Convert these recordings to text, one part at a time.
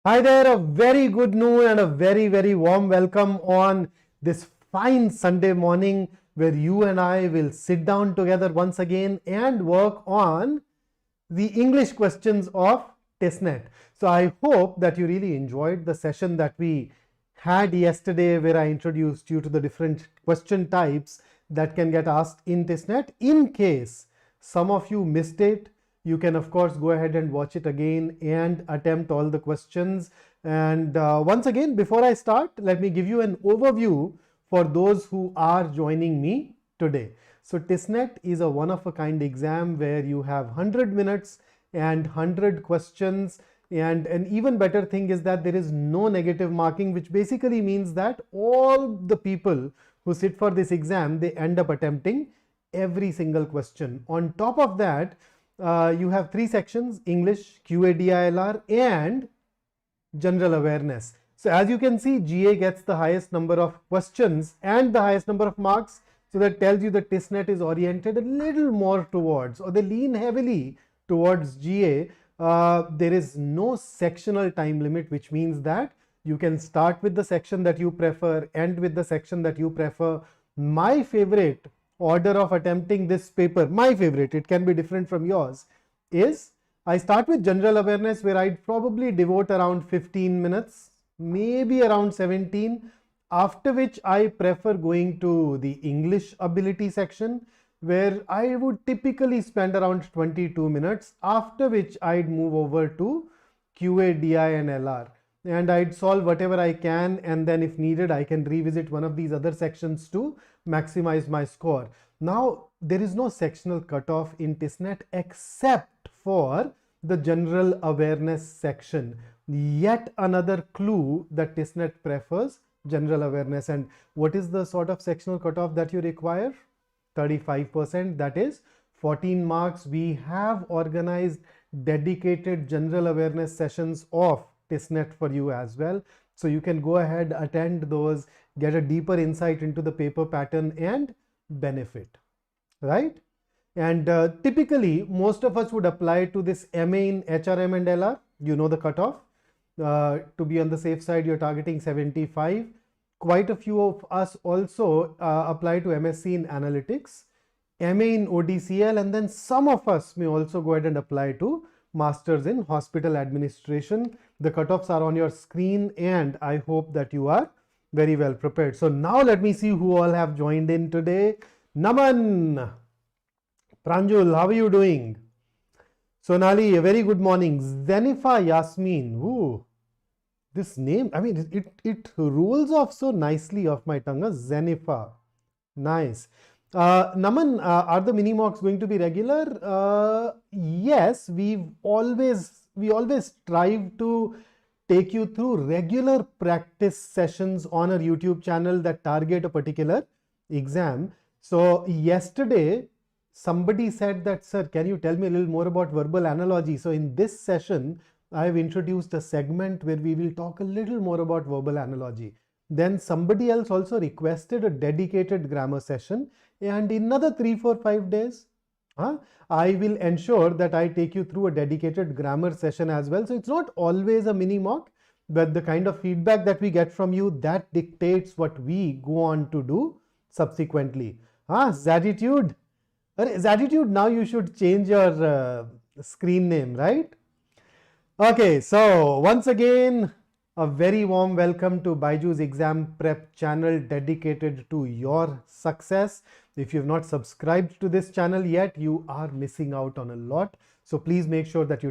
Hi there, a very good noon and a very warm welcome on this fine Sunday morning where you and I will sit down together once again and work on the English questions of TISSNET. So I hope that you really enjoyed the session that we had yesterday where I introduced you to the different question types that can get asked in TISSNET. In case some of you missed it, you can of course go ahead and watch it again and attempt all the questions. And once again, before I start, let me give you an overview for those who are joining me today. So TISSNET is a one-of-a-kind exam where you have 100 minutes and 100 questions. And an even better thing is that there is no negative marking, which basically means that all the people who sit for this exam, they end up attempting every single question. On top of that, you have three sections: English, QA/DILR, and general awareness. So as you can see, GA gets the highest number of questions and the highest number of marks. So that tells you that TISSNET is oriented a little more towards, or they lean heavily towards GA. There is no sectional time limit, which means that you can start with the section that you prefer, end with the section that you prefer. My favorite order of attempting this paper, my favorite, it can be different from yours, is I start with general awareness, where I'd probably devote around 15 minutes, maybe around 17, after which I prefer going to the English ability section, where I would typically spend around 22 minutes, after which I'd move over to QA, DI and LR. And I'd solve whatever I can, and then if needed, I can revisit one of these other sections to maximize my score. Now, there is no sectional cutoff in TISSNET except for the general awareness section. Yet another clue that TISSNET prefers general awareness. And what is the sort of sectional cutoff that you require? 35%, that is 14 marks. We have organized dedicated general awareness sessions of TISSNET for you as well. So you can go ahead, attend those, get a deeper insight into the paper pattern and benefit, right? And typically, most of us would apply to this MA in HRM and LR. You know the cutoff. To be on the safe side, you're targeting 75. Quite a few of us also apply to MSc in Analytics, MA in ODCL, and then some of us may also go ahead and apply to Masters in Hospital Administration. The cutoffs are on your screen, and I hope that you are very well prepared. So now let me see who all have joined in today. Naman, Pranjul, how are you doing? Sonali, a very good morning. Zenifa Yasmin, ooh, this name, I mean, it rolls off so nicely off my tongue. Zenifa, nice. Naman, are the mini mocks going to be regular? Yes, we always strive to take you through regular practice sessions on our YouTube channel that target a particular exam. So yesterday, somebody said that, sir, can you tell me a little more about verbal analogy? So in this session, I've introduced a segment where we will talk a little more about verbal analogy. Then somebody else also requested a dedicated grammar session, and in another 3, 4, 5 days, I will ensure that I take you through a dedicated grammar session as well. So it's not always a mini mock, but the kind of feedback that we get from you, that dictates what we go on to do subsequently. Zatitude. Zatitude, now you should change your screen name, right? Okay, so once again, a very warm welcome to BYJU'S exam prep channel dedicated to your success. If you have not subscribed to this channel yet, you are missing out on a lot. So please make sure that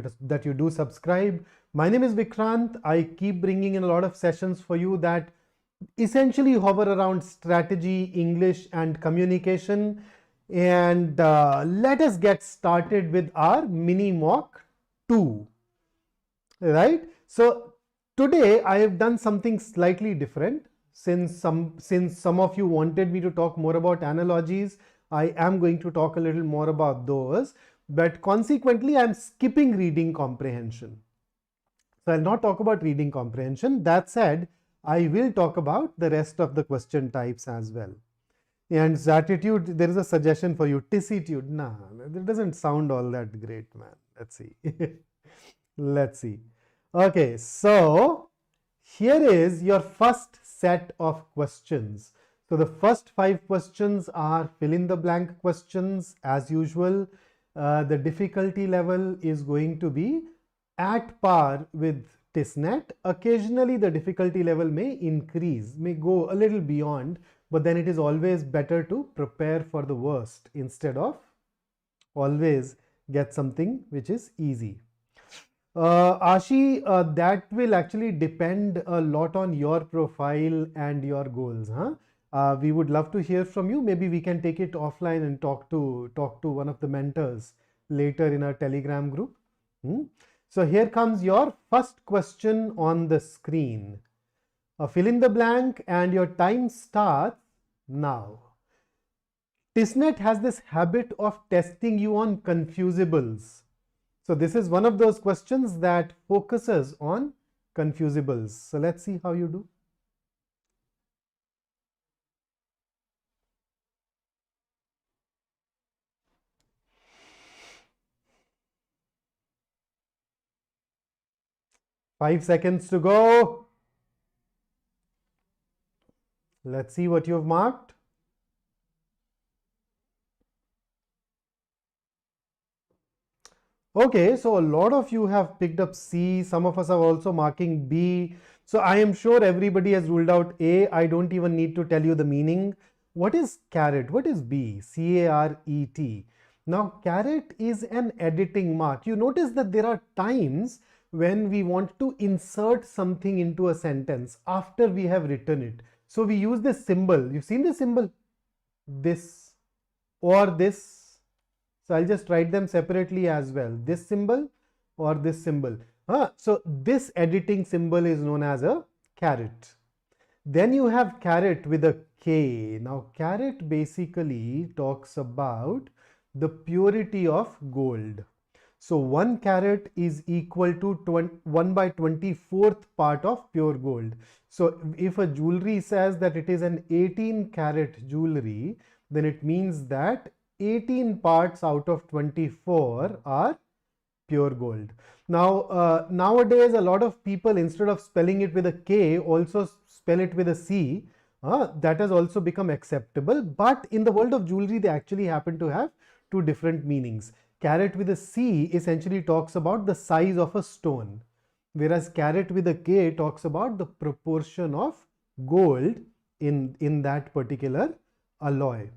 you do subscribe. My name is Vikrant. I keep bringing in a lot of sessions for you that essentially hover around strategy, English, and communication. And let us get started with our mini mock 2. Right? So today I have done something slightly different. Since some of you wanted me to talk more about analogies, I am going to talk a little more about those, but consequently I'm skipping reading comprehension. So I'll not talk about reading comprehension. That said, I will talk about the rest of the question types as well. And Zatitude, there is a suggestion for you. Tissitude, nah, that doesn't sound all that great, man. Let's see. Let's see. Okay, so here is your first set of questions. So the first 5 questions are fill in the blank questions as usual. The difficulty level is going to be at par with TISSNET. Occasionally the difficulty level may increase, may go a little beyond, but then it is always better to prepare for the worst instead of always get something which is easy. Ashi, that will actually depend a lot on your profile and your goals. Huh? We would love to hear from you. Maybe we can take it offline and talk to one of the mentors later in our Telegram group. Hmm? So here comes your first question on the screen. Fill in the blank and your time starts now. TISSNET has this habit of testing you on confusibles. So this is one of those questions that focuses on confusibles. So let's see how you do. Five seconds to go. Let's see what you've marked. Okay, so a lot of you have picked up C. Some of us are also marking B. So I am sure everybody has ruled out A. I don't even need to tell you the meaning. What is caret? What is B? C-A-R-E-T. Now, caret is an editing mark. You notice that there are times when we want to insert something into a sentence after we have written it. So we use this symbol. You've seen this symbol? This or this. So I'll just write them separately as well. This symbol or this symbol. So this editing symbol is known as a caret. Then you have caret with a K. Now caret basically talks about the purity of gold. So 1 carat is equal to 1 by 24th part of pure gold. So if a jewelry says that it is an 18 carat jewelry, then it means that 18 parts out of 24 are pure gold. Now, nowadays, a lot of people, instead of spelling it with a K, also spell it with a C. That has also become acceptable. But in the world of jewelry, they actually happen to have two different meanings. Carat with a C essentially talks about the size of a stone, whereas carat with a K talks about the proportion of gold in that particular alloy.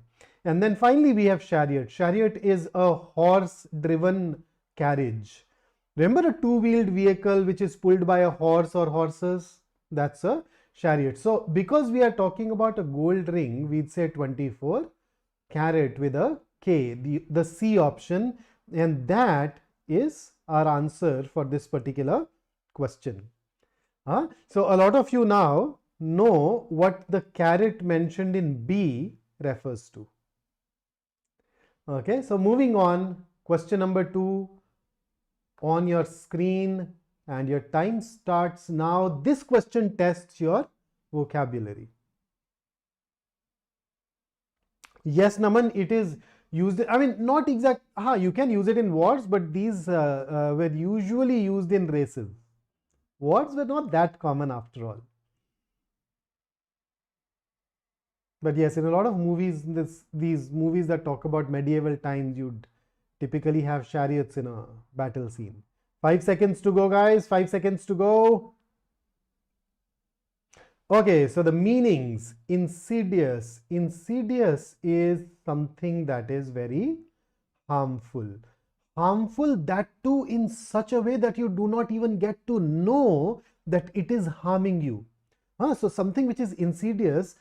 And then finally we have chariot. Chariot is a horse-driven carriage. Remember a two-wheeled vehicle which is pulled by a horse or horses? That's a chariot. So because we are talking about a gold ring, we'd say 24 carat with a K, the C option, and that is our answer for this particular question. So a lot of you now know what the carat mentioned in B refers to. Okay, so moving on, question number 2 on your screen, and your time starts now. This question tests your vocabulary. Yes, Naman, it is used, I mean, not exact, you can use it in wars, but these were usually used in races. Wars were not that common after all. But yes, in a lot of movies, these movies that talk about medieval times, you'd typically have chariots in a battle scene. 5 seconds to go, guys. 5 seconds to go. Okay, so the meanings. Insidious. Insidious is something that is very harmful. Harmful, that too in such a way that you do not even get to know that it is harming you. So something which is insidious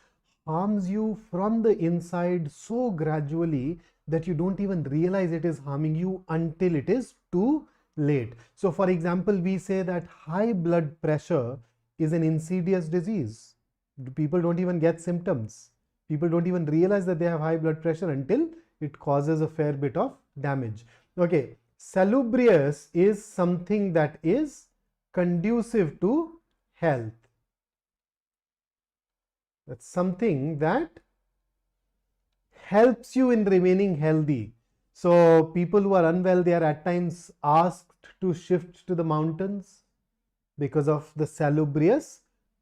harms you from the inside so gradually that you don't even realize it is harming you until it is too late. So for example, we say that high blood pressure is an insidious disease. People don't even get symptoms. People don't even realize that they have high blood pressure until it causes a fair bit of damage. Okay, salubrious is something that is conducive to health. That's something that helps you in remaining healthy. So people who are unwell, they are at times asked to shift to the mountains. because of the salubrious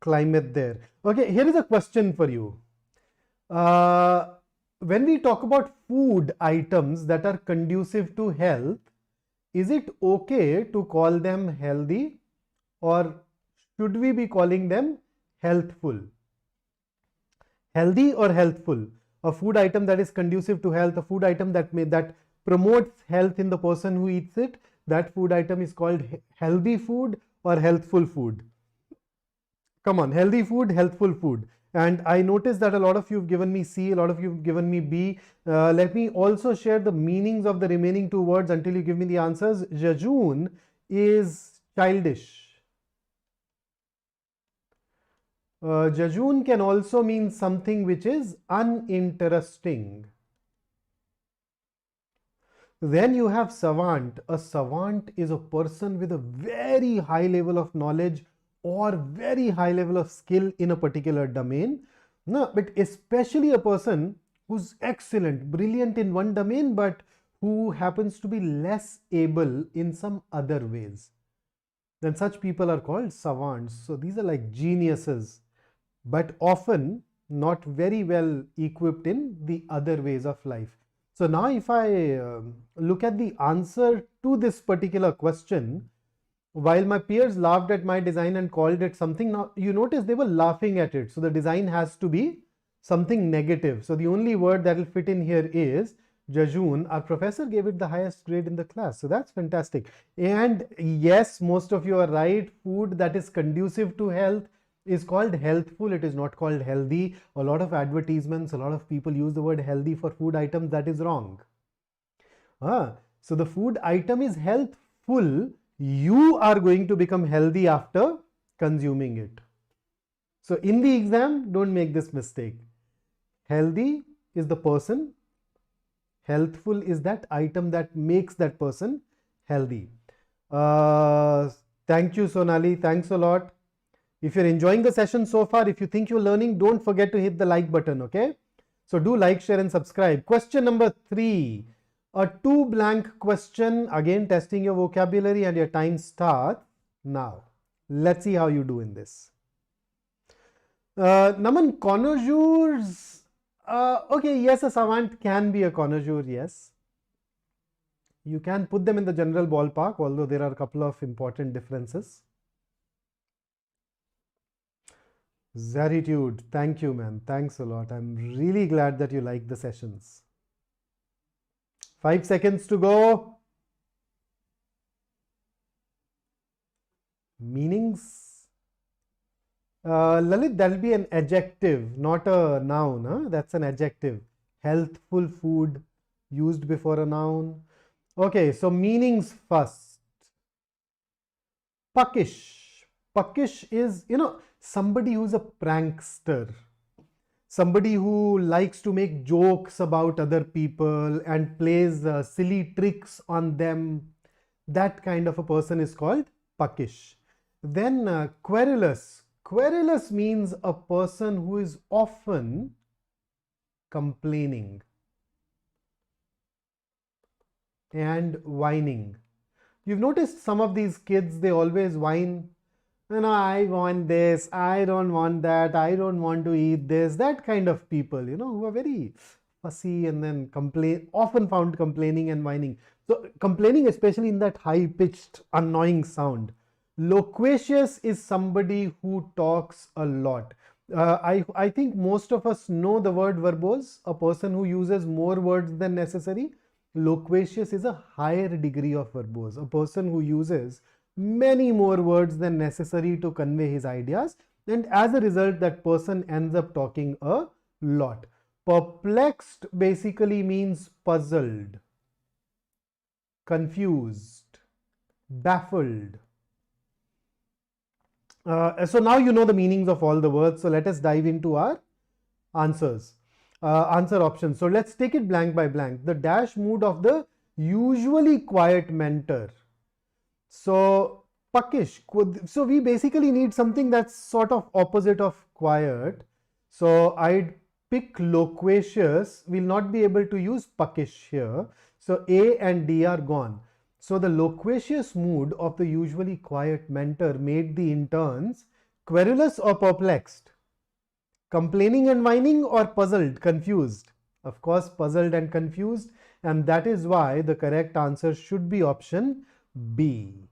climate there. Okay, here is a question for you. When we talk about food items that are conducive to health, is it okay to call them healthy, or should we be calling them healthful? Healthy or healthful? A food item that is conducive to health, a food item that promotes health in the person who eats it, that food item is called healthy food or healthful food. Come on, healthy food, healthful food. And I noticed that a lot of you have given me C, a lot of you have given me B. Let me also share the meanings of the remaining two words until you give me the answers. Jejun is childish. Jejun can also mean something which is uninteresting. Then you have savant. A savant is a person with a very high level of knowledge or very high level of skill in a particular domain. No, but especially a person who's excellent, brilliant in one domain, but who happens to be less able in some other ways. Then such people are called savants. So these are like geniuses, but often not very well equipped in the other ways of life. So now if I look at the answer to this particular question, while my peers laughed at my design and called it something, now you notice they were laughing at it. So the design has to be something negative. So the only word that will fit in here is jejun. Our professor gave it the highest grade in the class. So that's fantastic. And yes, most of you are right. Food that is conducive to health is called healthful. It is not called healthy. A lot of advertisements, a lot of people use the word healthy for food items. That is wrong. So the food item is healthful. You are going to become healthy after consuming it. So in the exam, don't make this mistake. Healthy is the person. Healthful is that item that makes that person healthy. Thank you, Sonali. Thanks a lot. If you're enjoying the session so far, if you think you're learning, don't forget to hit the like button, okay? So do like, share and subscribe. Question number 3. A 2 blank question, again testing your vocabulary, and your time starts now. Let's see how you do in this. Naman, connoisseurs. Okay, yes, a savant can be a connoisseur, yes. You can put them in the general ballpark, although there are a couple of important differences. Zaritude, thank you, man. Thanks a lot. I'm really glad that you like the sessions. 5 seconds to go. Meanings. Lalit, that'll be an adjective, not a noun. Huh? That's an adjective. Healthful food used before a noun. Okay, so meanings first. Puckish. Puckish is, somebody who's a prankster. Somebody who likes to make jokes about other people and plays silly tricks on them. That kind of a person is called puckish. Then querulous. Querulous means a person who is often complaining and whining. You've noticed some of these kids, they always whine. I want this, I don't want that, I don't want to eat this. That kind of people, who are very fussy and then often found complaining and whining. So complaining, especially in that high-pitched, annoying sound. Loquacious is somebody who talks a lot. I think most of us know the word verbose, a person who uses more words than necessary. Loquacious is a higher degree of verbose, a person who uses many more words than necessary to convey his ideas, and as a result that person ends up talking a lot. Perplexed basically means puzzled, confused, baffled. So now you know the meanings of all the words, so let us dive into our answers. Answer options. So let's take it blank by blank. The dash mood of the usually quiet mentor. So puckish. So we basically need something that's sort of opposite of quiet. So I'd pick loquacious. We'll not be able to use puckish here. So A and D are gone. So the loquacious mood of the usually quiet mentor made the interns querulous or perplexed, complaining and whining, or puzzled, confused. Of course, puzzled and confused, and that is why the correct answer should be option B.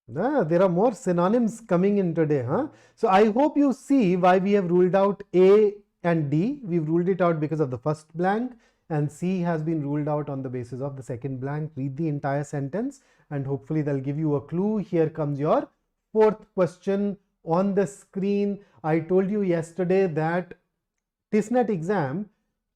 There are more synonyms coming in today, huh? So I hope you see why we have ruled out A and D. We've ruled it out because of the first blank, and C has been ruled out on the basis of the second blank. Read the entire sentence and hopefully they'll give you a clue. Here comes your fourth question on the screen. I told you yesterday that TISSNET exam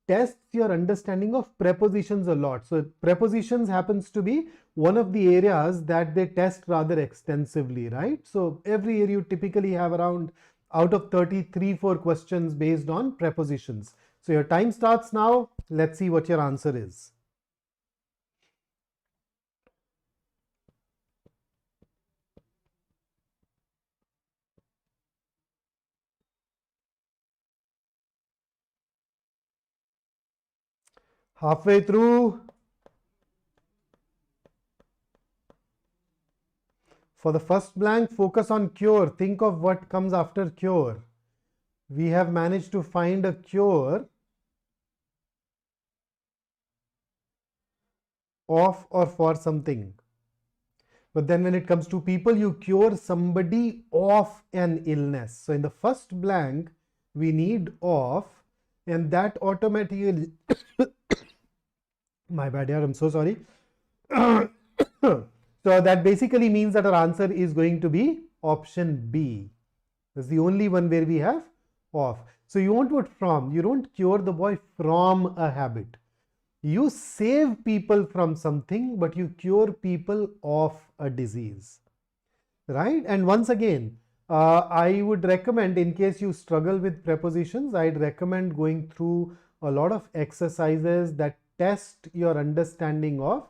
tests your understanding of prepositions a lot. So prepositions happens to be one of the areas that they test rather extensively, right? So every year you typically have around out of 33-4 questions based on prepositions. So your time starts now. Let's see what your answer is. Halfway through. For the first blank, focus on cure. Think of what comes after cure. We have managed to find a cure of or for something. But then when it comes to people, you cure somebody of an illness. So in the first blank, we need of, and that automatically, my bad, I'm so sorry. So that basically means that our answer is going to be option B. That's the only one where we have of. So you won't put from. You don't cure the boy from a habit. You save people from something, but you cure people of a disease, right? And once again, I would recommend, in case you struggle with prepositions, I'd recommend going through a lot of exercises that test your understanding of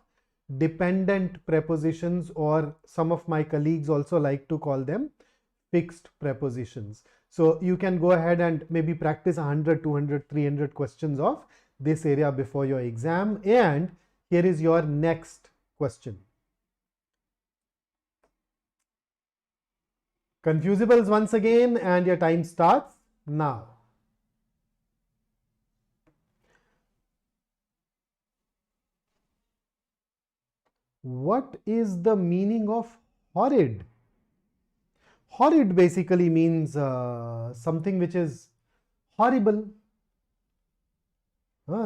dependent prepositions, or some of my colleagues also like to call them fixed prepositions. So you can go ahead and maybe practice 100, 200, 300 questions of this area before your exam. And here is your next question. Confusibles once again, and your time starts now. What is the meaning of horrid? Horrid basically means something which is horrible,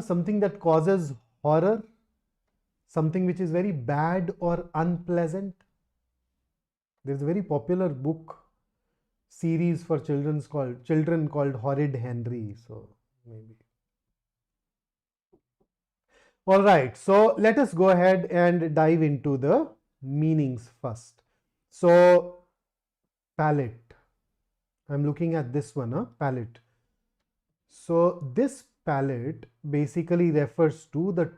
something that causes horror, something which is very bad or unpleasant. There's a very popular book series for children called Horrid Henry. So maybe. All right, so let us go ahead and dive into the meanings first. So palate. I'm looking at this one, palate. So this palate basically refers to the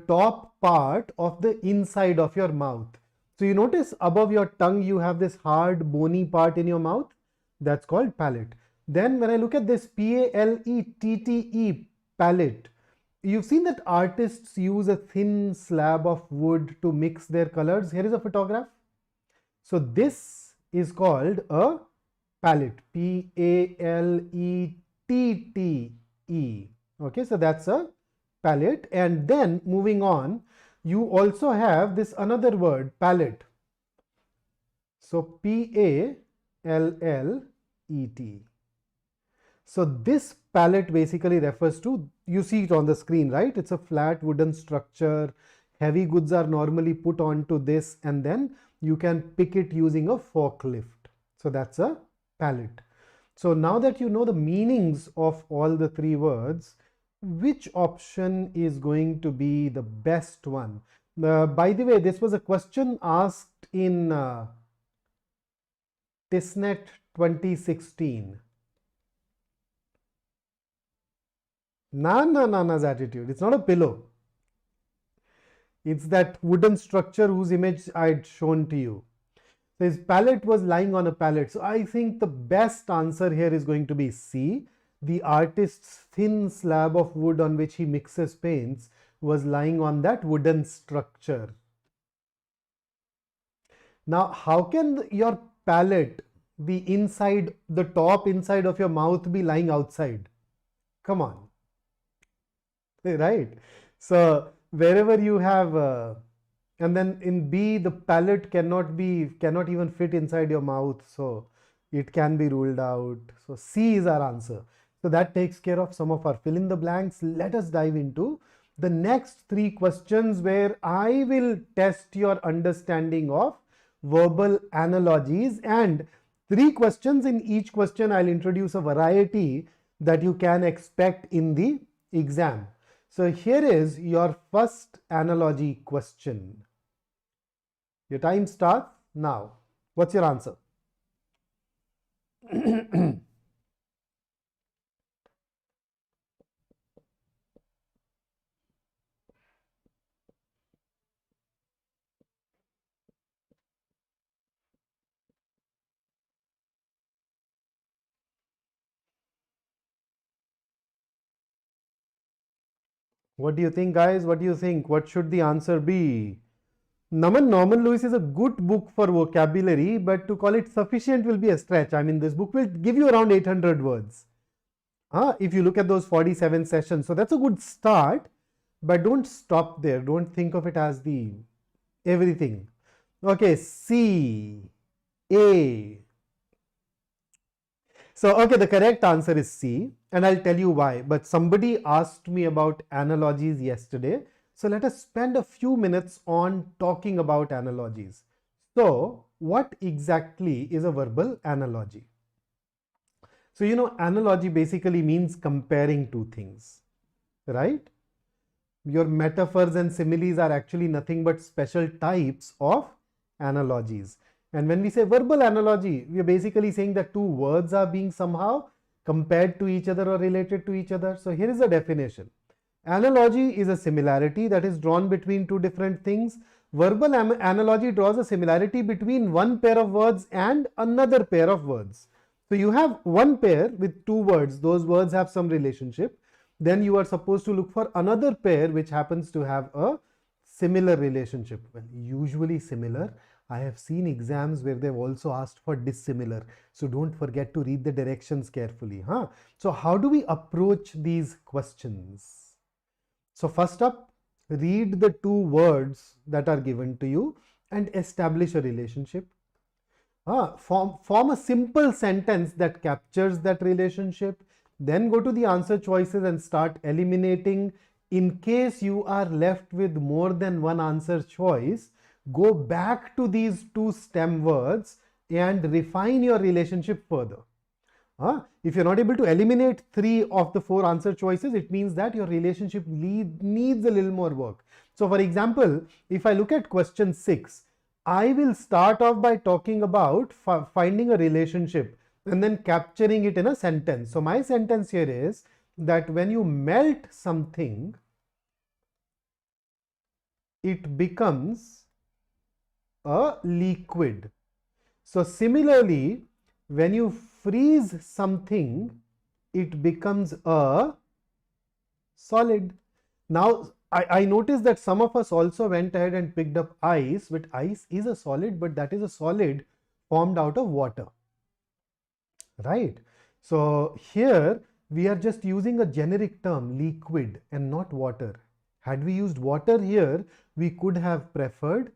top part of the inside of your mouth. So you notice above your tongue you have this hard bony part in your mouth. That's called palate. Then when I look at this P-A-L-E-T-T-E, palate, you've seen that artists use a thin slab of wood to mix their colors. Here is a photograph. So this is called a palette. P-A-L-E-T-T-E. Okay, so that's a palette. And then moving on, you also have this another word, palette. So P-A-L-L-E-T. So this palette basically refers to, you see it on the screen, right? It's a flat wooden structure. Heavy goods are normally put onto this, and then you can pick it using a forklift. So that's a palette. So now that you know the meanings of all the three words, which option is going to be the best one? By the way, this was a question asked in TISSNET 2016. Nana's attitude. It's not a pillow. It's that wooden structure whose image I'd shown to you. So his palette was lying on a pallet. So I think the best answer here is going to be C. The artist's thin slab of wood on which he mixes paints was lying on that wooden structure. Now, how can your palate, the inside, the top inside of your mouth be lying outside? Come on. Right? So, wherever you have, and then in B, the palate cannot even fit inside your mouth. So, it can be ruled out. So, C is our answer. So, that takes care of some of our fill in the blanks. Let us dive into the next three questions where I will test your understanding of verbal analogies, and three questions. In each question, I'll introduce a variety that you can expect in the exam. So here is your first analogy question. Your time starts now. What's your answer? What do you think, guys? What do you think? What should the answer be? Norman Lewis is a good book for vocabulary, but to call it sufficient will be a stretch. I mean, this book will give you around 800 words. If you look at those 47 sessions. So that's a good start, but don't stop there. Don't think of it as the everything. Okay, C, A. So, okay, the correct answer is C, and I'll tell you why. But somebody asked me about analogies yesterday. So, let us spend a few minutes on talking about analogies. So, what exactly is a verbal analogy? So, analogy basically means comparing two things, right? Your metaphors and similes are actually nothing but special types of analogies. And when we say verbal analogy, we are basically saying that two words are being somehow compared to each other or related to each other. So here is a definition. Analogy is a similarity that is drawn between two different things. Verbal analogy draws a similarity between one pair of words and another pair of words. So you have one pair with two words. Those words have some relationship. Then you are supposed to look for another pair which happens to have a similar relationship. Well, usually similar. I have seen exams where they've also asked for dissimilar. So don't forget to read the directions carefully. So how do we approach these questions? So first up, read the two words that are given to you and establish a relationship. Form a simple sentence that captures that relationship. Then go to the answer choices and start eliminating. In case you are left with more than one answer choice, go back to these two stem words and refine your relationship further. If you're not able to eliminate 3 of the 4 answer choices, it means that your relationship needs a little more work. So for example, if I look at question 6, I will start off by talking about finding a relationship and then capturing it in a sentence. So my sentence here is that when you melt something, it becomes a liquid. So similarly, when you freeze something, it becomes a solid. Now, I noticed that some of us also went ahead and picked up ice, but ice is a solid, but that is a solid formed out of water, right? So here we are just using a generic term, liquid, and not water. Had we used water here, we could have preferred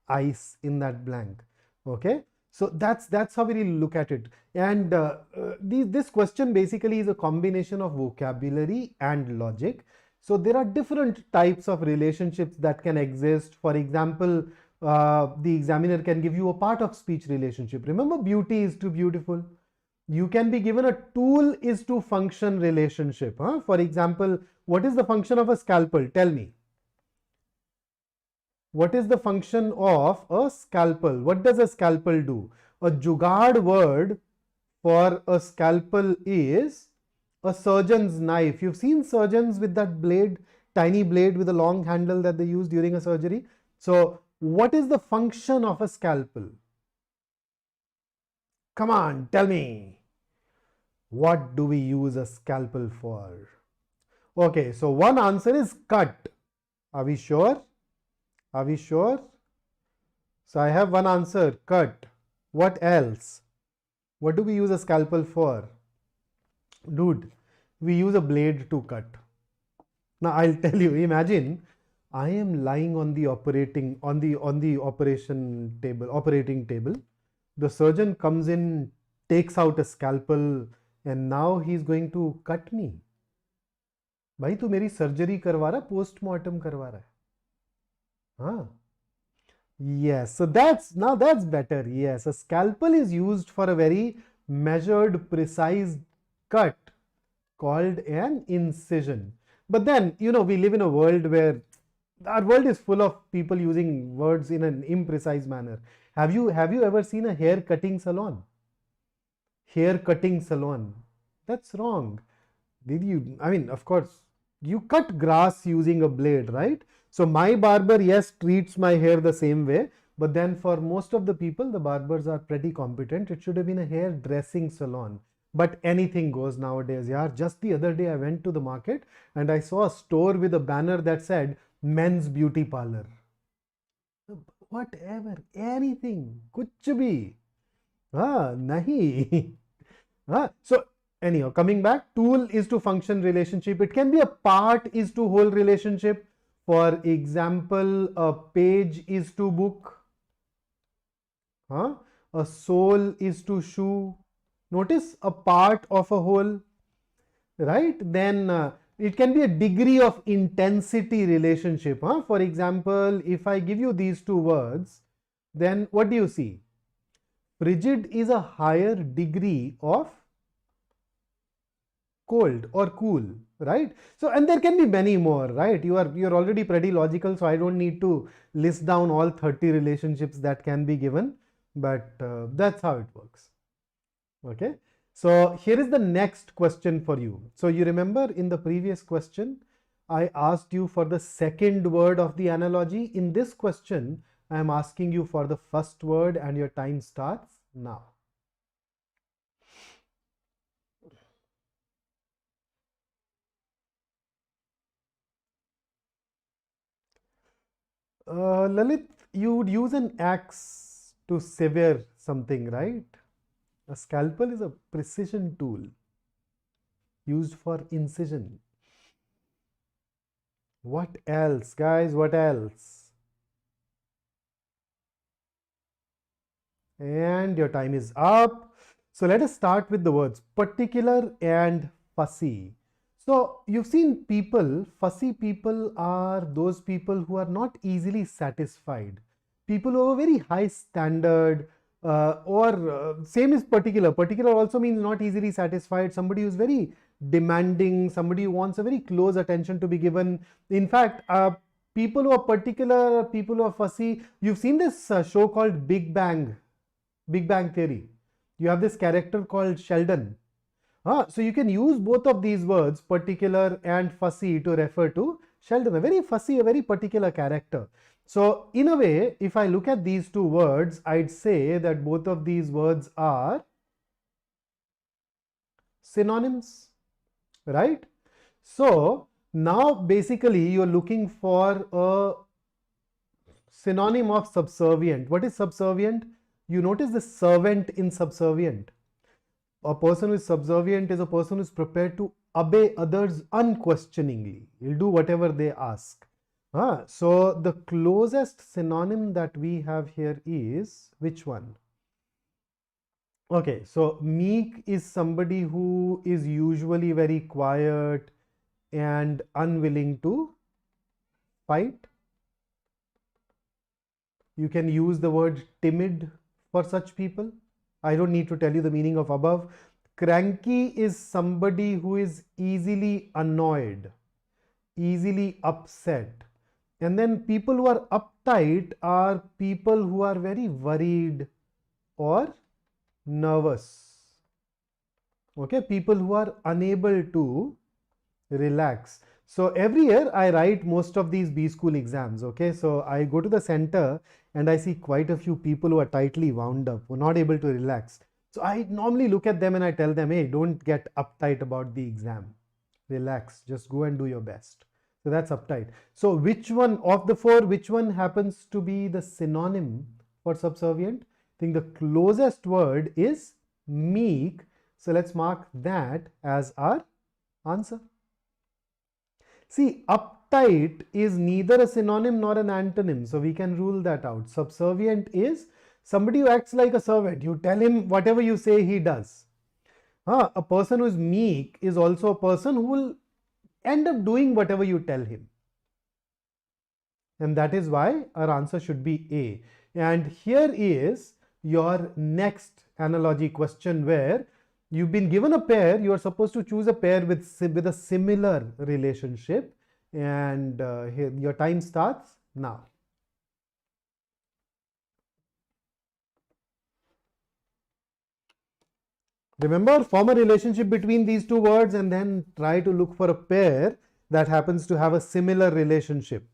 ice in that blank. Okay, so that's how we look at it. And this question basically is a combination of vocabulary and logic. So there are different types of relationships that can exist. For example, the examiner can give you a part of speech relationship. Remember, beauty is too beautiful. You can be given a tool is to function relationship. For example, what is the function of a scalpel? Tell me. What is the function of a scalpel? What does a scalpel do? A jugaad word for a scalpel is a surgeon's knife. You've seen surgeons with that blade, tiny blade with a long handle that they use during a surgery. So what is the function of a scalpel? Come on, tell me. What do we use a scalpel for? Okay, so one answer is cut. Are we sure? Are we sure? So I have one answer, cut. What else? What do we use a scalpel for? Dude, we use a blade to cut. Now I'll tell you, imagine I am lying on the operating table. The surgeon comes in, takes out a scalpel, and now he's going to cut me. भाई तू मेरी surgery करवा रहा, postmortem करवा रहा है. हाँ. Yes, so that's better. Yes, a scalpel is used for a very measured, precise cut called an incision. But then, we live in a world where our world is full of people using words in an imprecise manner. Have you ever seen a hair cutting salon? Hair cutting salon. That's wrong. Of course, you cut grass using a blade, right? So my barber, yes, treats my hair the same way. But then for most of the people, the barbers are pretty competent. It should have been a hair dressing salon. But anything goes nowadays. Yeah, just the other day I went to the market and I saw a store with a banner that said men's beauty parlor. Whatever, anything, kuch bhi. Nahi. So anyhow, coming back, tool is to function relationship. It can be a part is to whole relationship. For example, a page is to book. A sole is to shoe. Notice a part of a whole, right? Then it can be a degree of intensity relationship. For example, if I give you these two words, then what do you see? Frigid is a higher degree of cold or cool, right? So, and there can be many more, right? You're already pretty logical, so I don't need to list down all 30 relationships that can be given, but that's how it works. Okay, so here is the next question for you. So you remember in the previous question, I asked you for the second word of the analogy. In this question, I am asking you for the first word and your time starts now. Lalit, you would use an axe to sever something, right? A scalpel is a precision tool used for incision. What else, guys? What else? And your time is up. So let us start with the words particular and fussy. So you've seen people, fussy people are those people who are not easily satisfied. People who have a very high standard, same is particular. Particular also means not easily satisfied. Somebody who's very demanding, somebody who wants a very close attention to be given. In fact, people who are particular, people who are fussy. You've seen this show called Big Bang Theory. You have this character called Sheldon. So you can use both of these words, particular and fussy, to refer to Sheldon, a very fussy, a very particular character. So in a way, if I look at these two words, I'd say that both of these words are synonyms, right? So now basically you're looking for a synonym of subservient. What is subservient? You notice the servant in subservient. A person who is subservient is a person who is prepared to obey others unquestioningly. He'll do whatever they ask. So the closest synonym that we have here is which one? Okay, so meek is somebody who is usually very quiet and unwilling to fight. You can use the word timid for such people. I don't need to tell you the meaning of above. Cranky is somebody who is easily annoyed, easily upset. And then people who are uptight are people who are very worried or nervous. Okay, people who are unable to relax. So every year I write most of these B school exams. Okay, so I go to the center and I see quite a few people who are tightly wound up, who are not able to relax. So I normally look at them and I tell them, hey, don't get uptight about the exam, Relax. Just go and do your best. So that's uptight. So which one of the four, which one happens to be the synonym for subservient? I think the closest word is meek. So let's mark that as our answer. See, uptight is neither a synonym nor an antonym. So we can rule that out. Subservient is somebody who acts like a servant. You tell him whatever you say, he does. A person who is meek is also a person who will end up doing whatever you tell him. And that is why our answer should be A. And here is your next analogy question, where you've been given a pair, you are supposed to choose a pair with a similar relationship, and here your time starts now. Remember, form a relationship between these two words and then try to look for a pair that happens to have a similar relationship.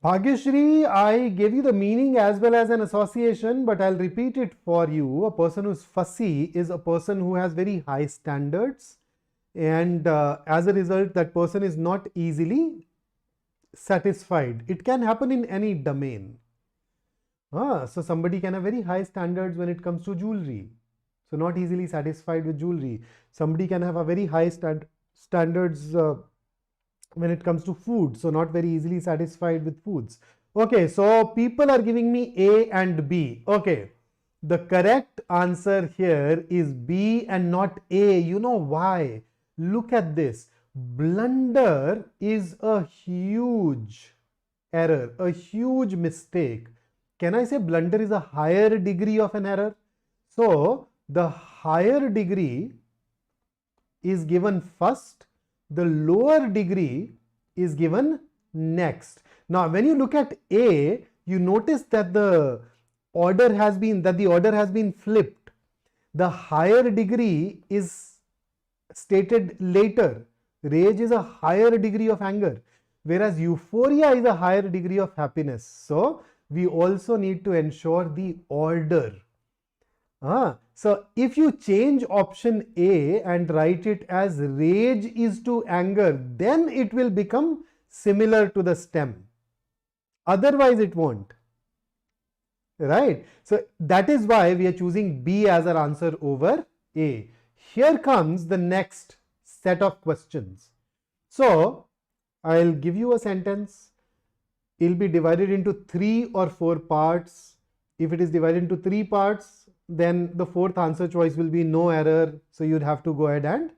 Bhagyashri, I gave you the meaning as well as an association, but I'll repeat it for you. A person who's fussy is a person who has very high standards, and as a result, that person is not easily satisfied. It can happen in any domain. So somebody can have very high standards when it comes to jewelry, so not easily satisfied with jewelry. Somebody can have a very high standards when it comes to food, so not very easily satisfied with foods. Okay, so people are giving me A and B. Okay, the correct answer here is B and not A. You know why? Look at this. Blunder is a huge error, a huge mistake. Can I say blunder is a higher degree of an error? So the higher degree is given first, the lower degree is given next. Now, when you look at A, you notice that the order has been flipped. The higher degree is stated later. Rage is a higher degree of anger, whereas euphoria is a higher degree of happiness. So we also need to ensure the order. So if you change option A and write it as rage is to anger, then it will become similar to the stem. Otherwise it won't. Right? So that is why we are choosing B as our answer over A. Here comes the next set of questions. So I'll give you a sentence. It'll be divided into 3 or 4 parts. If it is divided into 3 parts, then the fourth answer choice will be no error. So you'd have to go ahead and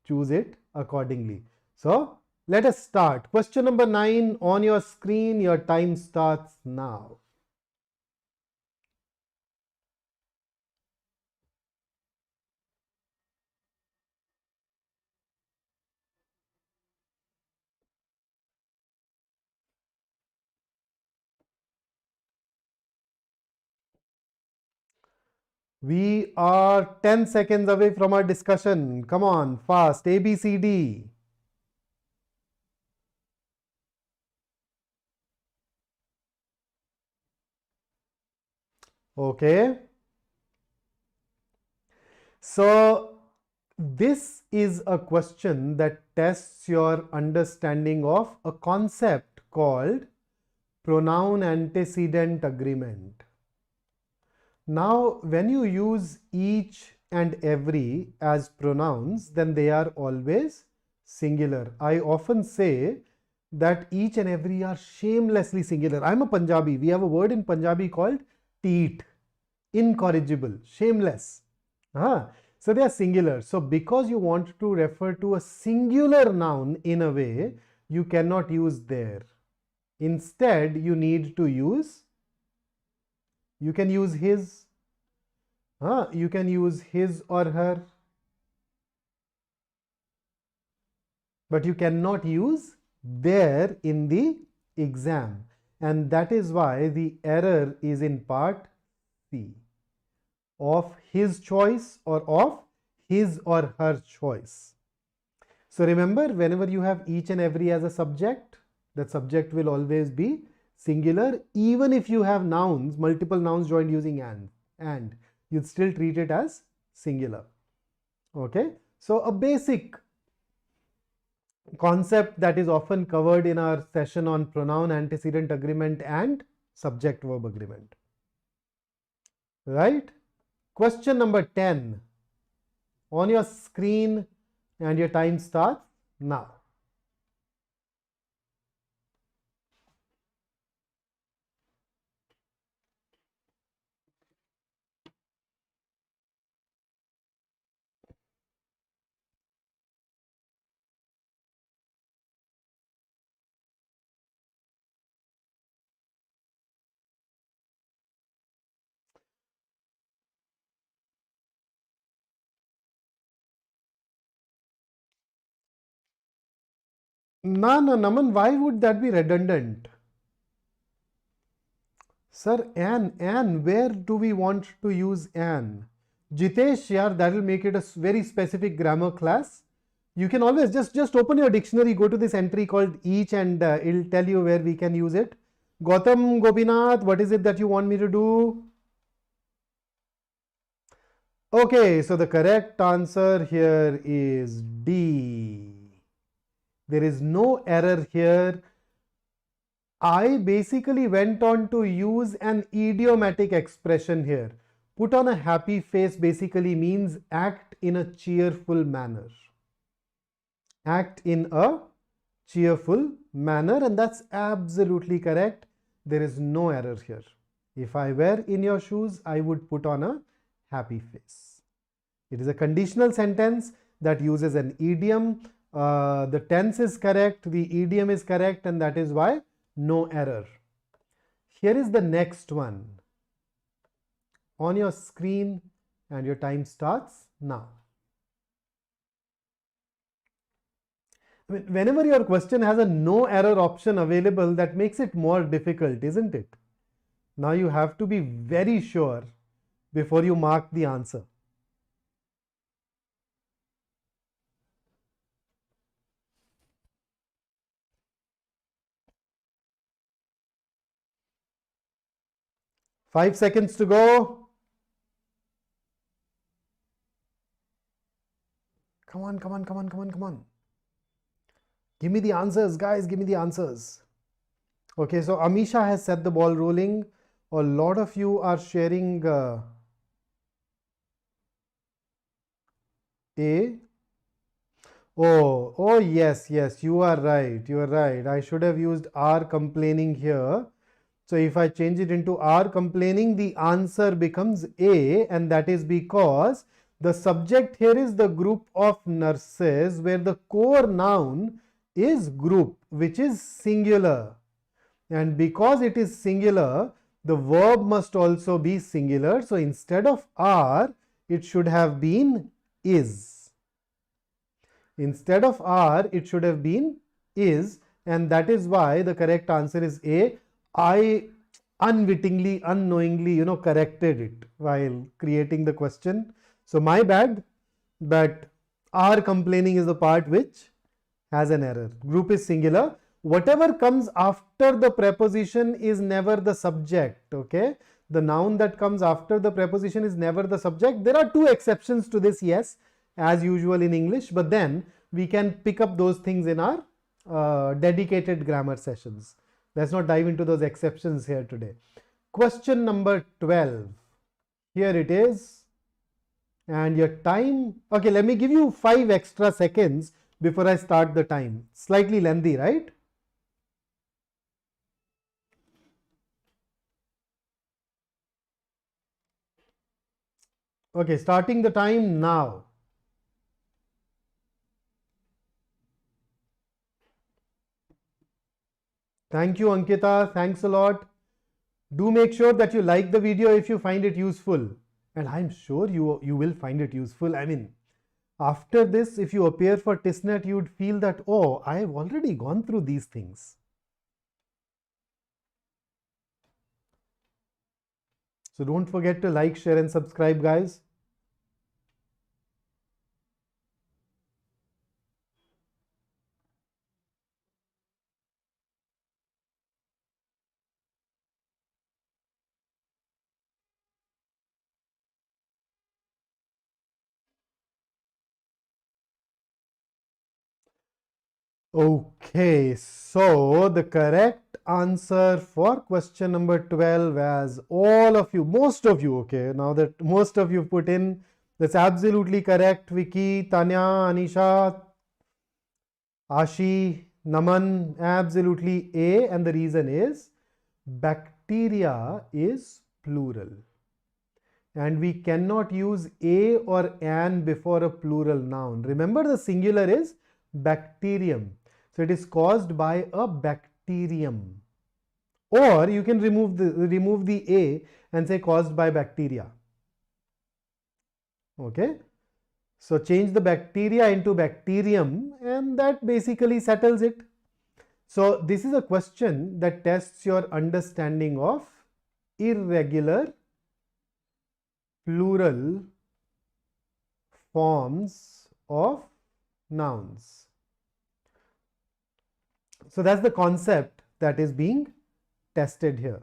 choose it accordingly. So let us start. Question number 9 on your screen. Your time starts now. We are 10 seconds away from our discussion. Come on, fast. A, B, C, D. Okay. So this is a question that tests your understanding of a concept called pronoun antecedent agreement. Now, when you use each and every as pronouns, then they are always singular. I often say that each and every are shamelessly singular. I'm a Punjabi. We have a word in Punjabi called teet, incorrigible, shameless. So they are singular. So because you want to refer to a singular noun in a way, you cannot use there. Instead, you need to use, you can use his, you can use his or her, but you cannot use there in the exam. And that is why the error is in part C, of his choice or of his or her choice. So remember, whenever you have each and every as a subject, that subject will always be singular. Even if you have nouns, multiple nouns joined using and you'd still treat it as singular. Okay, so a basic concept that is often covered in our session on pronoun antecedent agreement and subject verb agreement. Right? Question number 10 on your screen, and your time starts now. No, Naman, why would that be redundant? Sir, an, where do we want to use an? Jitesh, yeah, that will make it a very specific grammar class. You can always just open your dictionary, go to this entry called each, and it'll tell you where we can use it. Gautam, Gopinath, what is it that you want me to do? Okay, so the correct answer here is D. There is no error here. I basically went on to use an idiomatic expression here. Put on a happy face basically means act in a cheerful manner. Act in a cheerful manner, and that's absolutely correct. There is no error here. If I were in your shoes, I would put on a happy face. It is a conditional sentence that uses an idiom. The tense is correct, the idiom is correct, and that is why no error. Here is the next one on your screen, and your time starts now. I mean, whenever your question has a no error option available, that makes it more difficult, isn't it? Now you have to be very sure before you mark the answer. Five seconds to go. Come on, come on, come on, come on, come on. Give me the answers, guys. Give me the answers. Okay, so Amisha has set the ball rolling. A lot of you are sharing A. Oh, yes, you are right. You are right. I should have used are complaining here. So if I change it into are complaining, the answer becomes A, and that is because the subject here is the group of nurses, where the core noun is group, which is singular. And because it is singular, the verb must also be singular. So instead of are, it should have been is. Instead of are, it should have been is, and that is why the correct answer is A. I unwittingly, unknowingly, corrected it while creating the question. So my bad, but are complaining is the part which has an error. Group is singular. Whatever comes after the preposition is never the subject. Okay, the noun that comes after the preposition is never the subject. There are two exceptions to this, yes, as usual in English, but then we can pick up those things in our dedicated grammar sessions. Let's not dive into those exceptions here today. Question number 12. Here it is. And your time, okay, let me give you 5 extra seconds before I start the time. Slightly lengthy, right? Okay, starting the time now. Thank you, Ankita. Thanks a lot. Do make sure that you like the video if you find it useful. And I'm sure you will find it useful. I mean, after this, if you appear for TISSNET, you'd feel that, oh, I've already gone through these things. So don't forget to like, share, and subscribe, guys. Okay, so the correct answer for question number 12, as all of you, most of you, okay, now that most of you put in, that's absolutely correct. Vicky, Tanya, Anisha, Ashi, Naman, absolutely A, and the reason is bacteria is plural. And we cannot use a or an before a plural noun. Remember, the singular is bacterium. So it is caused by a bacterium. Or you can remove the a and say caused by bacteria. Okay. So change the bacteria into bacterium and that basically settles it. So this is a question that tests your understanding of irregular plural forms of nouns. So that's the concept that is being tested here.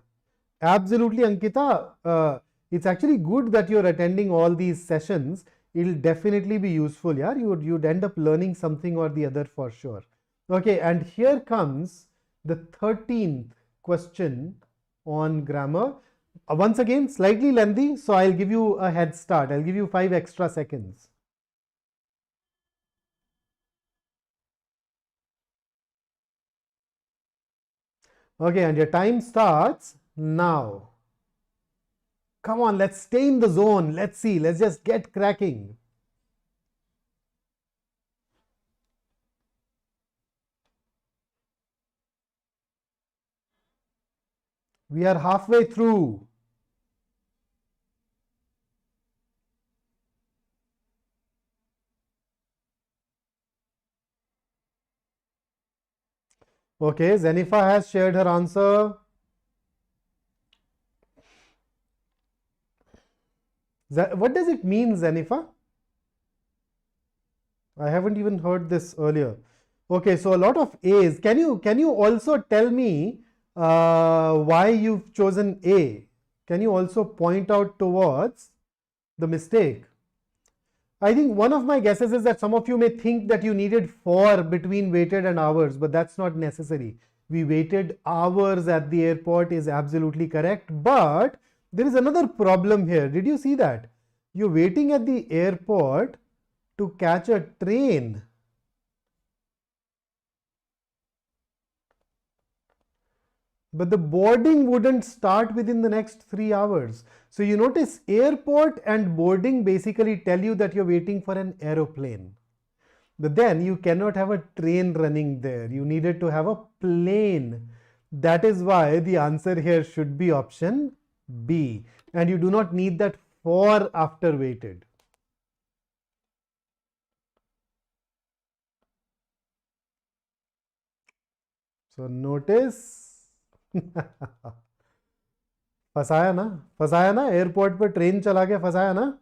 Absolutely, Ankita. It's actually good that you're attending all these sessions. It'll definitely be useful. Yeah, you'd end up learning something or the other for sure. Okay, and here comes the 13th question on grammar. Once again, slightly lengthy, so I'll give you a head start. I'll give you 5 extra seconds. Okay, and your time starts now. Come on, let's stay in the zone. Let's see. Let's just get cracking. We are halfway through. Okay, Zenifa has shared her answer. What does it mean, Zenifa? I haven't even heard this earlier. Okay, so a lot of A's. Can you also tell me why you've chosen A? Can you also point out towards the mistake? I think one of my guesses is that some of you may think that you needed for between waited and hours, but that's not necessary. We waited hours at the airport is absolutely correct, but there is another problem here. Did you see that? You're waiting at the airport to catch a train. But the boarding wouldn't start within the next 3 hours. So you notice airport and boarding basically tell you that you're waiting for an aeroplane. But then you cannot have a train running there. You needed to have a plane. That is why the answer here should be option B. And you do not need that for after waited. So notice फंसाया ना airport पर train चला के फंसाया ना.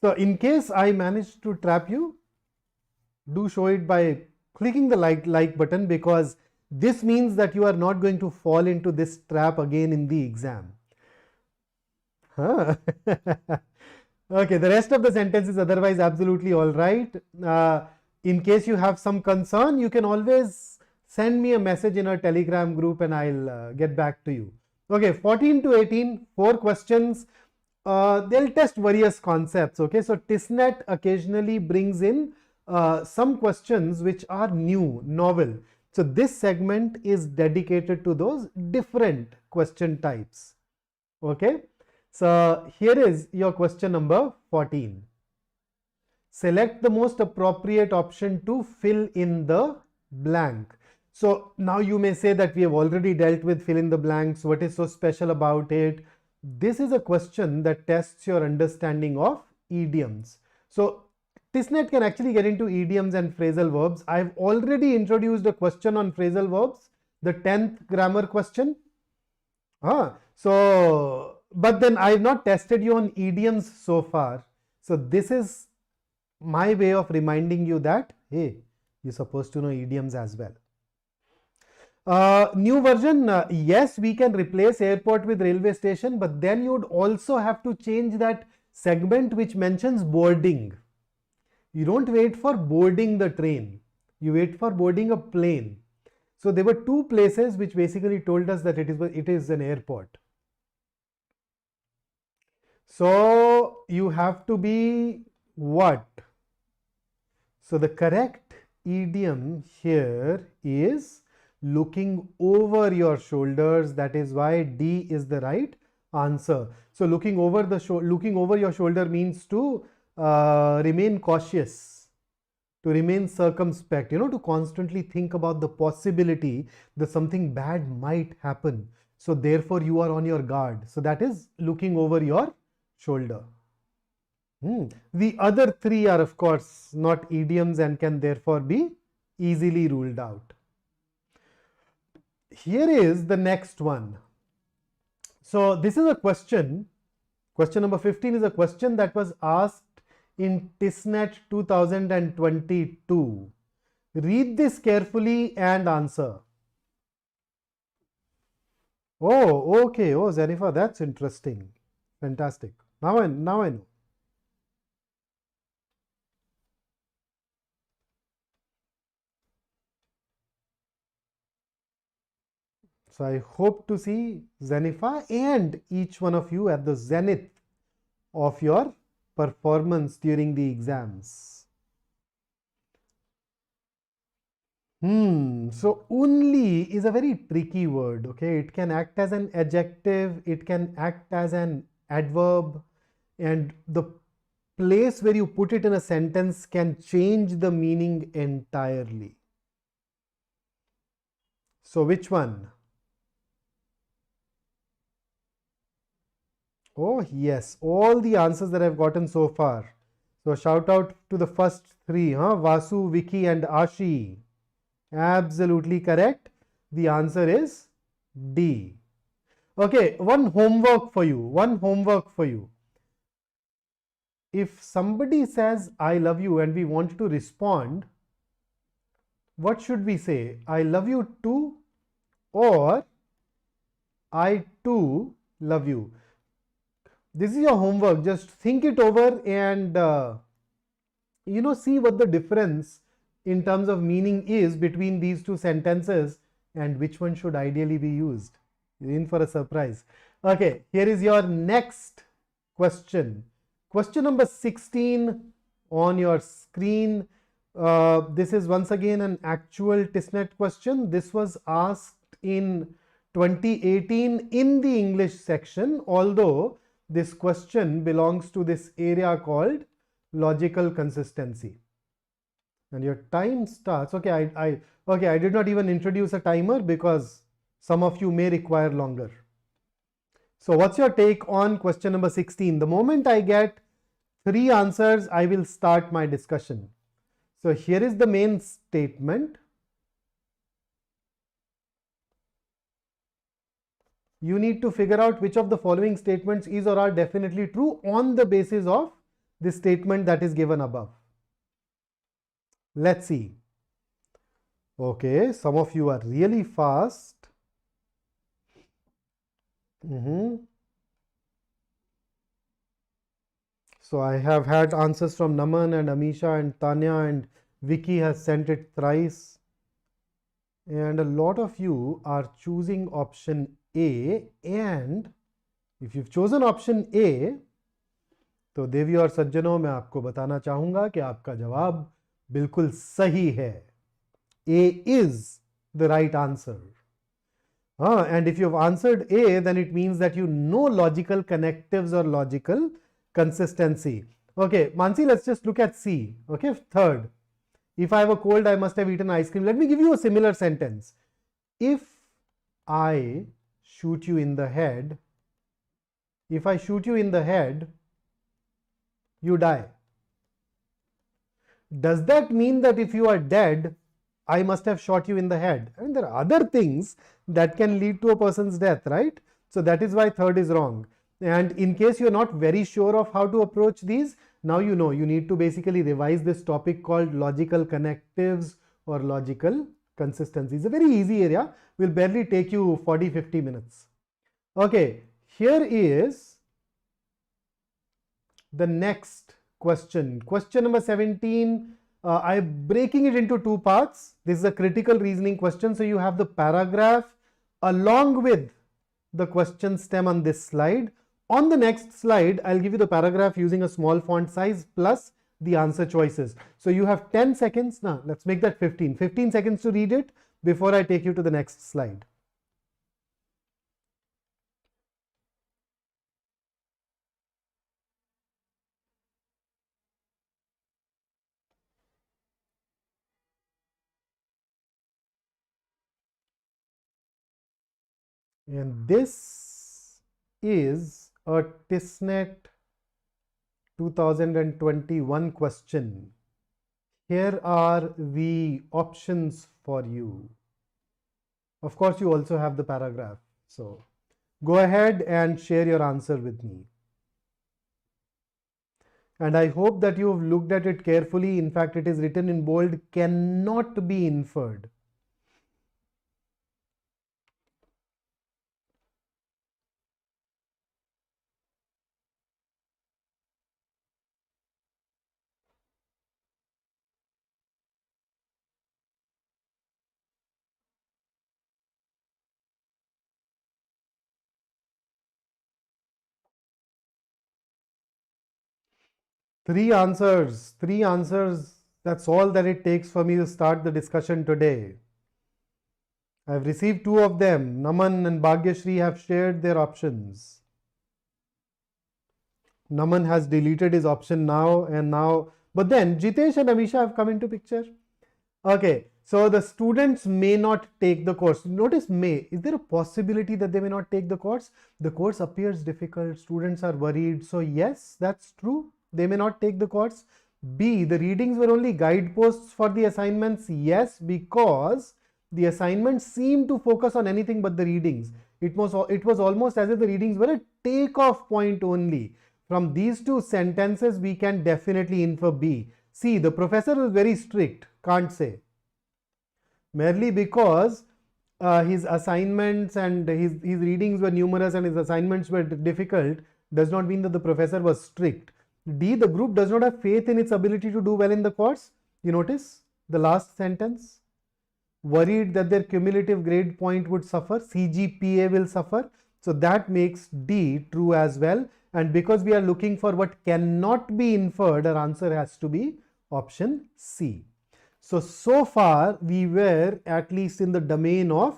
So in case I managed to trap you, do show it by clicking the like button, because this means that you are not going to fall into this trap again in the exam. Huh? Okay, the rest of the sentence is otherwise absolutely all right. In case you have some concern, you can always send me a message in our Telegram group and I'll get back to you. Okay, 14 to 18, 4 questions. They'll test various concepts. Okay, so TISSNET occasionally brings in some questions which are new, novel. So this segment is dedicated to those different question types. Okay, so here is your question number 14. Select the most appropriate option to fill in the blank. So now you may say that we have already dealt with fill in the blanks. What is so special about it? This is a question that tests your understanding of idioms. So TISSNET can actually get into idioms and phrasal verbs. I've already introduced a question on phrasal verbs, the 10th grammar question. So, but then I have not tested you on idioms so far. So this is my way of reminding you that, hey, you're supposed to know idioms as well. New version, yes, we can replace airport with railway station, but then you would also have to change that segment which mentions boarding. You don't wait for boarding the train. You wait for boarding a plane. So there were two places which basically told us that it is an airport. So you have to be what? So the correct idiom here is looking over your shoulders. That is why D is the right answer. So looking over your shoulder means to remain cautious, to remain circumspect, to constantly think about the possibility that something bad might happen. So therefore you are on your guard. So that is looking over your shoulder. The other three are of course not idioms and can therefore be easily ruled out. Here is the next one. So this is a question. Question number 15 is a question that was asked in TISSNET 2022. Read this carefully and answer. Oh, okay. Oh, Zenifa, that's interesting. Fantastic. Now I know. So I hope to see Zenifa and each one of you at the zenith of your performance during the exams. So only is a very tricky word. Okay, it can act as an adjective, it can act as an adverb, and the place where you put it in a sentence can change the meaning entirely. So which one? Oh yes, all the answers that I've gotten so far. So shout out to the first three, Vasu, Vicky and Ashi. Absolutely correct. The answer is D. Okay, one homework for you. If somebody says I love you and we want to respond, what should we say? I love you too, or I too love you. This is your homework. Just think it over and see what the difference in terms of meaning is between these two sentences and which one should ideally be used. You're in for a surprise. Okay, here is your next question. Question number 16 on your screen. This is once again an actual TISSNET question. This was asked in 2018 in the English section, although this question belongs to this area called logical consistency. And your time starts. Okay, I did not even introduce a timer because some of you may require longer. So what's your take on question number 16? The moment I get 3 answers, I will start my discussion. So here is the main statement. You need to figure out which of the following statements is or are definitely true on the basis of the statement that is given above. Let's see. Okay, some of you are really fast. So I have had answers from Naman and Amisha and Tanya, and Vicky has sent it thrice. And a lot of you are choosing option A, and if you've chosen option A, तो देवी और सज्जनों मैं आपको बताना चाहूंगा कि आपका जवाब बिल्कुल सही है. A is the right answer. And if you've answered A, then it means that you know logical connectives or logical consistency. Okay, Mansi, let's just look at C. Okay, third. If I have a cold, I must have eaten ice cream. Let me give you a similar sentence. If I shoot you in the head, you die. Does that mean that if you are dead, I must have shot you in the head? I mean, there are other things that can lead to a person's death, right? So that is why third is wrong. And in case you're not very sure of how to approach these, now you know you need to basically revise this topic called logical connectives or logical consistency. It's a very easy area. Will barely take you 40-50 minutes. Okay, here is the next question. Question number 17, I'm breaking it into two parts. This is a critical reasoning question. So you have the paragraph along with the question stem on this slide. On the next slide, I'll give you the paragraph using a small font size plus the answer choices. So you have 10 seconds. Now let's make that 15. 15 seconds to read it before I take you to the next slide. And this is a TISSNET 2021 question. Here are the options for you. Of course, you also have the paragraph. So go ahead and share your answer with me. And I hope that you have looked at it carefully. In fact, it is written in bold, cannot be inferred. Three answers. That's all that it takes for me to start the discussion today. I've received two of them. Naman and Bhagyashree have shared their options. Naman has deleted his option now, but then Jitesh and Amisha have come into picture. Okay, so the students may not take the course. Notice may. Is there a possibility that they may not take the course? The course appears difficult. Students are worried. So yes, that's true. They may not take the course. B, the readings were only guideposts for the assignments. Yes, because the assignments seem to focus on anything but the readings. It was almost as if the readings were a takeoff point only. From these two sentences, we can definitely infer B. C, the professor was very strict. Can't say. Merely because his assignments and his readings were numerous and his assignments were difficult does not mean that the professor was strict. D, the group does not have faith in its ability to do well in the course. You notice the last sentence. Worried that their cumulative grade point would suffer, CGPA will suffer. So that makes D true as well. And because we are looking for what cannot be inferred, our answer has to be option C. So far we were at least in the domain of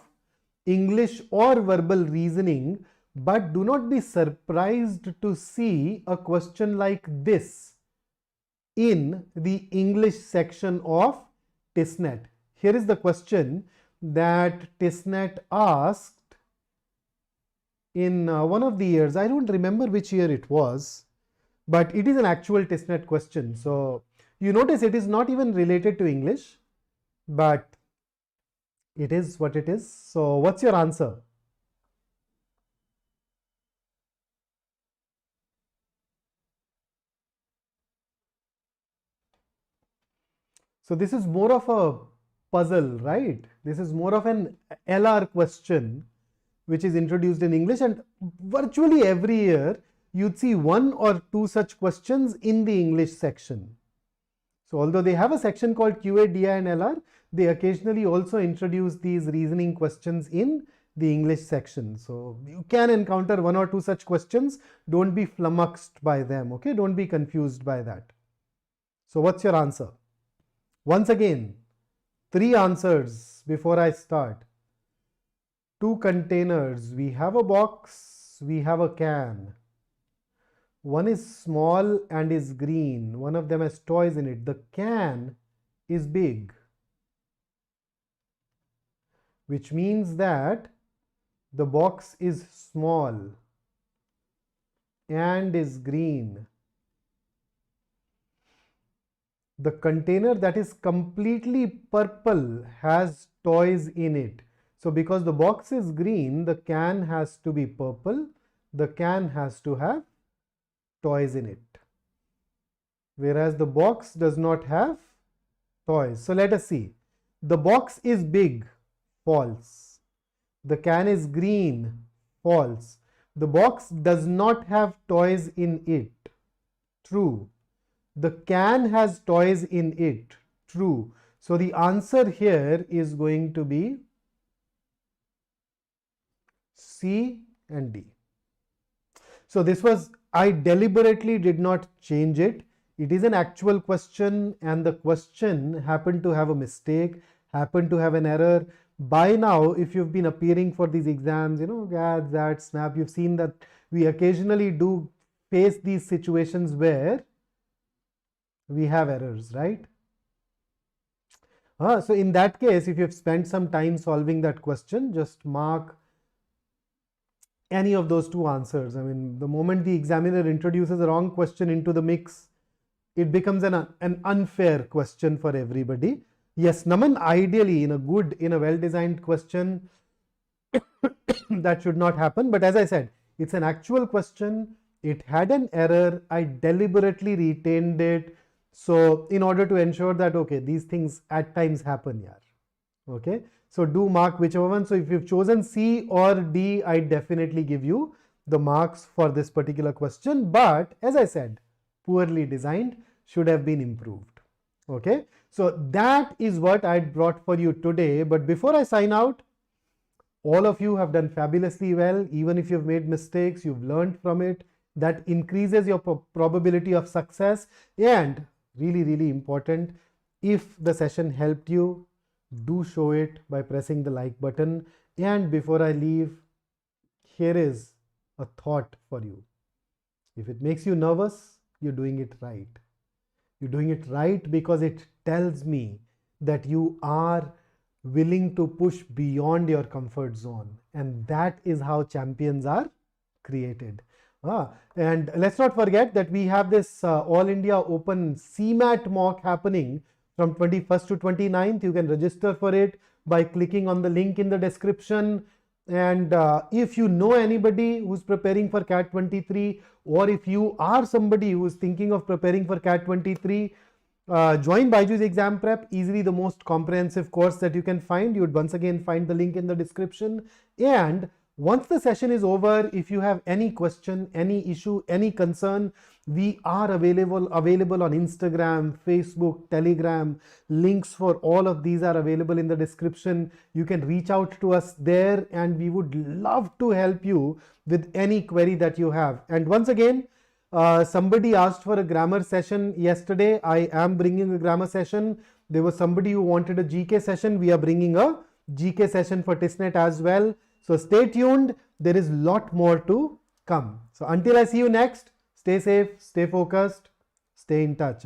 English or verbal reasoning, but do not be surprised to see a question like this in the English section of TISSNET. Here is the question that TISSNET asked in one of the years. I don't remember which year it was, but it is an actual TISSNET question. So you notice it is not even related to English, but it is what it is. So what's your answer? So this is more of a puzzle, right? This is more of an LR question which is introduced in English, and virtually every year you'd see one or two such questions in the English section. So although they have a section called QA, DI and LR, they occasionally also introduce these reasoning questions in the English section. So you can encounter one or two such questions. Don't be flummoxed by them, okay? Don't be confused by that. So what's your answer? Once again, three answers before I start. Two containers. We have a box, we have a can. One is small and is green. One of them has toys in it. The can is big, which means that the box is small and is green. The container that is completely purple has toys in it. So because the box is green, the can has to be purple. The can has to have toys in it. Whereas the box does not have toys. So let us see. The box is big. False. The can is green. False. The box does not have toys in it. True. The can has toys in it. True. So the answer here is going to be C and D. So this was, I deliberately did not change it. It is an actual question and the question happened to have a mistake, happened to have an error. By now, if you've been appearing for these exams, GAT, ZAT, SNAP, you've seen that we occasionally do face these situations where we have errors, right? So in that case, if you've spent some time solving that question, just mark any of those two answers. I mean, the moment the examiner introduces a wrong question into the mix, it becomes an unfair question for everybody. Yes, Naman, ideally in a well-designed question, that should not happen. But as I said, it's an actual question. It had an error. I deliberately retained it. So in order to ensure that, okay, these things at times happen, yaar. Okay. So do mark whichever one. So if you've chosen C or D, I definitely give you the marks for this particular question. But as I said, poorly designed, should have been improved. Okay. So that is what I brought for you today. But before I sign out, all of you have done fabulously well. Even if you've made mistakes, you've learned from it. That increases your probability of success. And really, really important, if the session helped you, do show it by pressing the like button. And before I leave, here is a thought for you. If it makes you nervous, you're doing it right. You're doing it right because it tells me that you are willing to push beyond your comfort zone. And that is how champions are created. And let's not forget that we have this All India Open CMAT mock happening from 21st to 29th. You can register for it by clicking on the link in the description. And if you know anybody who's preparing for CAT 23, or if you are somebody who's thinking of preparing for CAT 23, join BYJU'S Exam Prep, easily the most comprehensive course that you can find. You would once again find the link in the description. And once the session is over, if you have any question, any issue, any concern, we are available on Instagram, Facebook, Telegram. Links for all of these are available in the description. You can reach out to us there and we would love to help you with any query that you have. And once again, somebody asked for a grammar session yesterday. I am bringing a grammar session. There was somebody who wanted a GK session. We are bringing a GK session for TISSNET as well. So stay tuned. There is a lot more to come. So until I see you next, stay safe, stay focused, stay in touch.